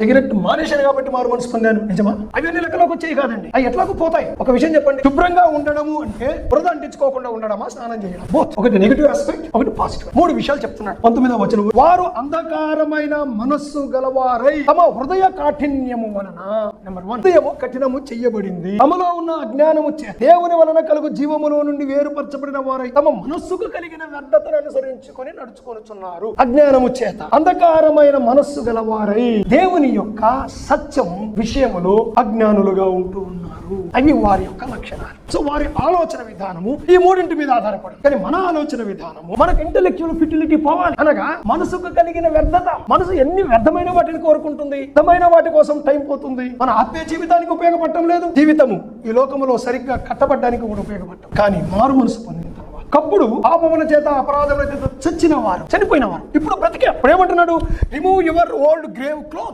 Cigarette మానేశాను కాబట్టి మారు మనసు పొందాను, నిజమా? అవన్నీ లెక్కలోకి వచ్చేవి కాదండి, అవి ఎట్లాగో పోతాయి. ఒక విషయం చెప్పండి, శుభ్రంగా ఉండడము అంటే బురద అంటించుకోకుండా ఉండడమా, స్నానం చేయడం? బోత్. ఒకటి నెగిటివ్ ఆస్పెక్ట్, ఒకటి పాజిటివ్. 3 విషయాలు చెప్తున్నాడు 19వ వచనం. వారు అంధకారమైన మనస్సు గలవారై తమ హృదయ కాఠిన్యము వలన, నెంబర్ 1, హృదయము కఠినము చెయ్యబడింది, తమలో ఉన్న అజ్ఞానము దేవుని వలన కలుగు జీవములో నుండి వేరుపరచబడిన వారై తమ మనస్సుకు కలిగిన వ్యర్థతను అనుసరించుకొని నడుచుకొనుచున్నారు. అజ్ఞానము చేత అంధకారమైన మనస్సు గలవారై దేవుని యొక్క సత్యం విషయములో అజ్ఞానులుగా ఉంటూ ఉన్నారు. అవి వారి యొక్క లక్షణాలు. సో వారి ఆలోచన విధానము ఈ 3 మీద ఆధారపడి, కానీ మన ఆలోచన విధానము, మనకు ఇంటెలెక్చువల్ ఫిటిలిటీ పోవాలి. అనగా మనసుకు కలిగిన వ్యర్థత. మనసు ఎన్ని వ్యర్థమైన వాటిని కోరుకుంటుంది, వ్యర్థమైన వాటి కోసం టైం పోతుంది. మన ఆత్మీయ జీవితానికి ఉపయోగపడటం లేదు. జీవితము ఈ లోకములో సరిగ్గా కట్టబడ్డానికి కూడా ఉపయోగపడటం. కానీ మారు మనసు పొందిన కప్పుడు పాపముల చేత అపరాధముల చేత చచ్చిన వారు, చనిపోయిన వారు ఇప్పుడు బ్రతికే. ఇప్పుడు ఏమంటున్నాడు? Remove your old grave cloth.